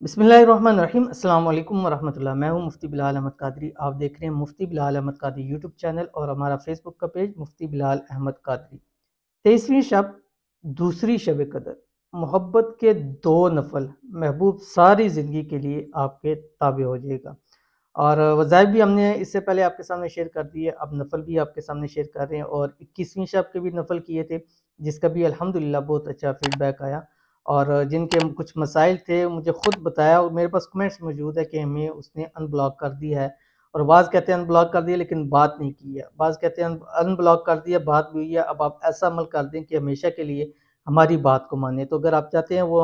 बिस्मिल्लाहिर्रहमानिर्रहीम। अस्सलाम वालेकुम वरहमतुल्लाह। मैं हूं मुफ्ती बिलाल अहमद कादरी। आप देख रहे हैं मुफ्ती बिलाल अहमद कादरी यूट्यूब चैनल और हमारा फेसबुक का पेज मुफ्ती बिलाल अहमद कादरी। 23वीं शब, दूसरी शब कदर, मोहब्बत के दो नफल महबूब सारी ज़िंदगी के लिए आपके ताबे हो जाएगा। और वज़ाइफ भी हमने इससे पहले आपके सामने शेयर कर दिए, अब नफल भी आपके सामने शेयर कर रहे हैं। और 21वीं शब के भी नफल किए थे, जिसका भी अल्हम्दुलिल्लाह बहुत अच्छा फीडबैक आया। और जिनके कुछ मसाइल थे मुझे खुद बताया, और मेरे पास कमेंट्स मौजूद है कि हमें उसने अनब्लॉक कर दिया है। और बाज़ कहते हैं अनब्लॉक कर दिया लेकिन बात नहीं की है, बाज़ कहते हैं अनब्लॉक कर दिया बात भी हुई है। अब आप ऐसा अमल कर दें कि हमेशा के लिए हमारी बात को माने। तो अगर आप चाहते हैं वो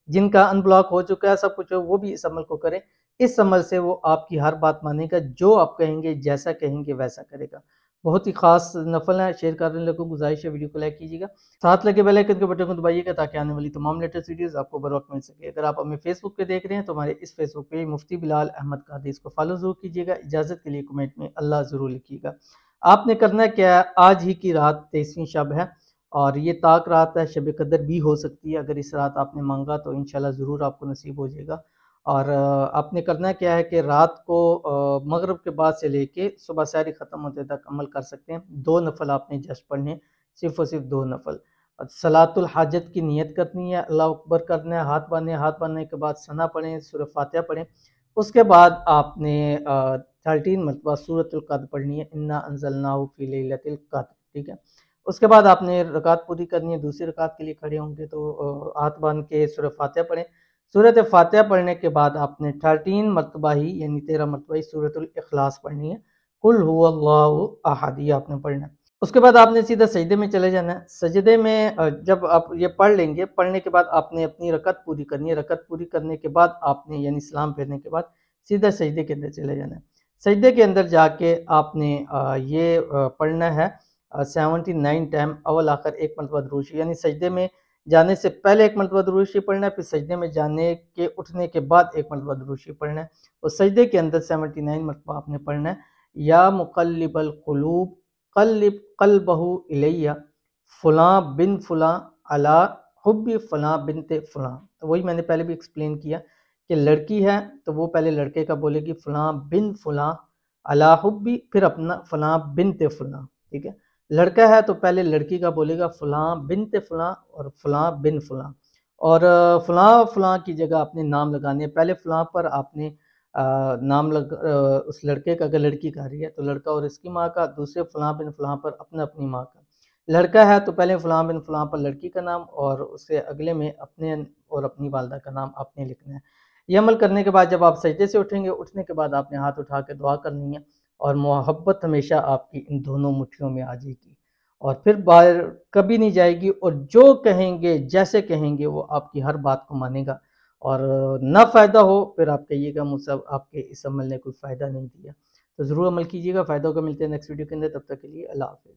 जिनका अनब्लॉक हो चुका है सब कुछ हो, वो भी इस अमल को करें। इस अमल से वो आपकी हर बात मानेगा, जो आप कहेंगे जैसा कहेंगे वैसा करेगा। बहुत ही खास नफल है, शेयर करने लोगों को गुजारिश है वीडियो को लाइक कीजिएगा, साथ लगे बेल आइकन के बटन को दबाइएगा ताकि आने वाली तमाम लेटेस्ट वीडियोस आपको बर वक्त मिल सके। अगर आप हमें फेसबुक पे देख रहे हैं तो हमारे इस फेसबुक पेज मुफ्ती बिलाल अहमद कादरी, इसको फॉलो जरूर कीजिएगा। इजाज़त के लिए कमेंट में अल्लाह ज़रूर लिखिएगा। आपने करना क्या है, आज ही की रात 23वीं शब है और ये ताक रात है, शब कदर भी हो सकती है। अगर इस रात आपने मांगा तो इंशाल्लाह ज़रूर आपको नसीब हो जाएगा। और आपने करना क्या है कि रात को मगरिब के बाद से लेके सुबह सहरी ख़त्म होने तक अमल कर सकते हैं। दो नफल आपने जस्ट पढ़ने, सिर्फ़ और सिर्फ दो नफल। सलातुल हाजत की नियत करनी है, अल्लाह अकबर करना है, हाथ बांधे, हाथ बांधने के बाद सना पढ़ें, सूरह फातिहा पढ़ें। उसके बाद आपने 13 मरतबा सूरतुल क़द्र पढ़नी है, इन्ना अंज़लनाहु फ़ी लैलतिल क़द्र, ठीक है। उसके बाद आपने रकात पूरी करनी है, दूसरी रकात के लिए खड़े होंगे तो हाथ बांध के सूरह फातिहा पढ़ें। सूरत फातिहा पढ़ने के बाद आपने 13 मरतबा ही यानी 13 मरतबा ही सूरतुल इखलास पढ़नी है, कुल हुवल्लाहु अहद, ये आपने पढ़ना है। उसके बाद आपने सीधा सजदे में चले जाना है। सजदे में जब आप ये पढ़ लेंगे, पढ़ने के बाद आपने अपनी रकत पूरी करनी है। रकत पूरी करने के बाद आपने यानी सलाम फेरने के बाद सीधा सजदे के अंदर चले जाना है। सजदे के अंदर जाके आपने ये पढ़ना है 79 टाइम अव्वल आखिर एक मरतबा दुरूद शरीफ, यानी सजदे में जाने से पहले एक मरतबा दुरूद शरीफ पढ़ना है, फिर सजदे में जाने के उठने के बाद एक मरतबा दुरूद शरीफ पढ़ना है। और सजदे के अंदर 79 मरतबा आपने पढ़ना है, या मुक़ल्लिबल क़ुलूब क़ल्लिब क़ल्बहु इलैया फ़ुलां बिन फ़ुलां अला हुब्बी फ़ुलां बिन्ते फ़ुलां। तो वही मैंने पहले भी एक्सप्लेन किया कि लड़की है तो वो पहले लड़के का बोलेगी फ़ुलां बिन फ़ुलां अला हुब्बी, फिर अपना फ़ुलां बिन्ते फ़ुलां, ठीक है। लड़का है तो पहले लड़की का बोलेगा फ़ुलां बिन्ते फ़ुलां और फ़ुलां बिन फ़ुलां। और फ़ुलां फ़ुलां की जगह आपने नाम लगाने हैं। पहले फ़ुलां पर आपने नाम उस लड़के का, अगर लड़की का रही है तो लड़का और इसकी माँ का, दूसरे फ़ुलां बिन फ़ुलां पर अपना अपनी माँ का। लड़का है तो पहले फ़ुलां बिन फ़ुलां पर लड़की का नाम और उससे अगले में अपने और अपनी वालदा का नाम आपने लिखना है। ये अमल करने के बाद जब आप सजदे से उठेंगे, उठने के बाद आपने हाथ उठा के दुआ करनी है और मोहब्बत हमेशा आपकी इन दोनों मुट्ठियों में आ जाएगी और फिर बाहर कभी नहीं जाएगी। और जो कहेंगे जैसे कहेंगे वो आपकी हर बात को मानेगा। और ना फ़ायदा हो फिर आप कहिएगा मुझसे आपके इस अमल ने कोई फ़ायदा नहीं दिया। तो ज़रूर अमल कीजिएगा, फ़ायदा होगा। मिलते हैं नेक्स्ट वीडियो के अंदर, तब तक के लिए अल्लाह हाफ़िज़।